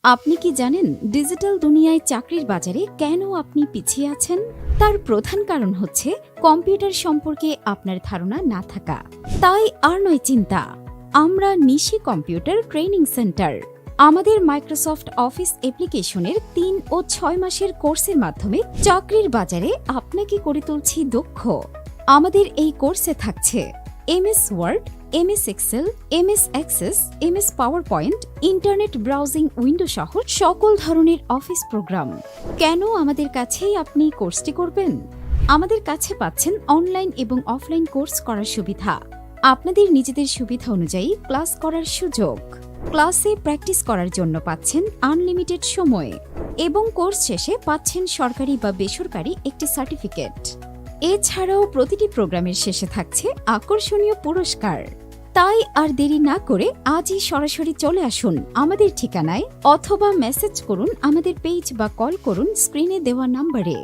আপনি কি জানেন ডিজিটাল দুনিয়ায় চাকরির বাজারে কেন আপনি পিছিয়ে আছেন? তার প্রধান কারণ হচ্ছে কম্পিউটার সম্পর্কে আপনার ধারণা না থাকা। তাই আর নয় চিন্তা, আমরা নিশি কম্পিউটার ট্রেনিং সেন্টার। আমাদের মাইক্রোসফট অফিস অ্যাপ্লিকেশনের ৩ ও ৬ মাসের কোর্সের মাধ্যমে চাকরির বাজারে আপনাকে করে তুলছি দক্ষ। আমাদের এই কোর্সে থাকছে MS word, MS excel, MS access, MS PowerPoint, internet browsing window সহ সকল ধরনের অফিস প্রোগ্রাম। কেন আমাদের কাছেই আপনি কোর্সটি করবেন? আমাদের কাছে পাচ্ছেন অনলাইন এবং অফলাইন কোর্স করার সুবিধা। আপনাদের নিজেদের সুবিধা অনুযায়ী ক্লাস করার সুযোগ। ক্লাসে প্র্যাকটিস করার জন্য পাচ্ছেন আনলিমিটেড সময় এবং কোর্স শেষে পাচ্ছেন সরকারি বা বেসরকারি একটি সার্টিফিকেট। এছাড়াও প্রতিটি প্রোগ্রামের শেষে থাকছে আকর্ষণীয় পুরস্কার। তাই আর দেরি না করে আজই সরাসরি চলে আসুন আমাদের ঠিকানায়, অথবা মেসেজ করুন আমাদের পেজ বা কল করুন স্ক্রিনে দেওয়া নম্বরে।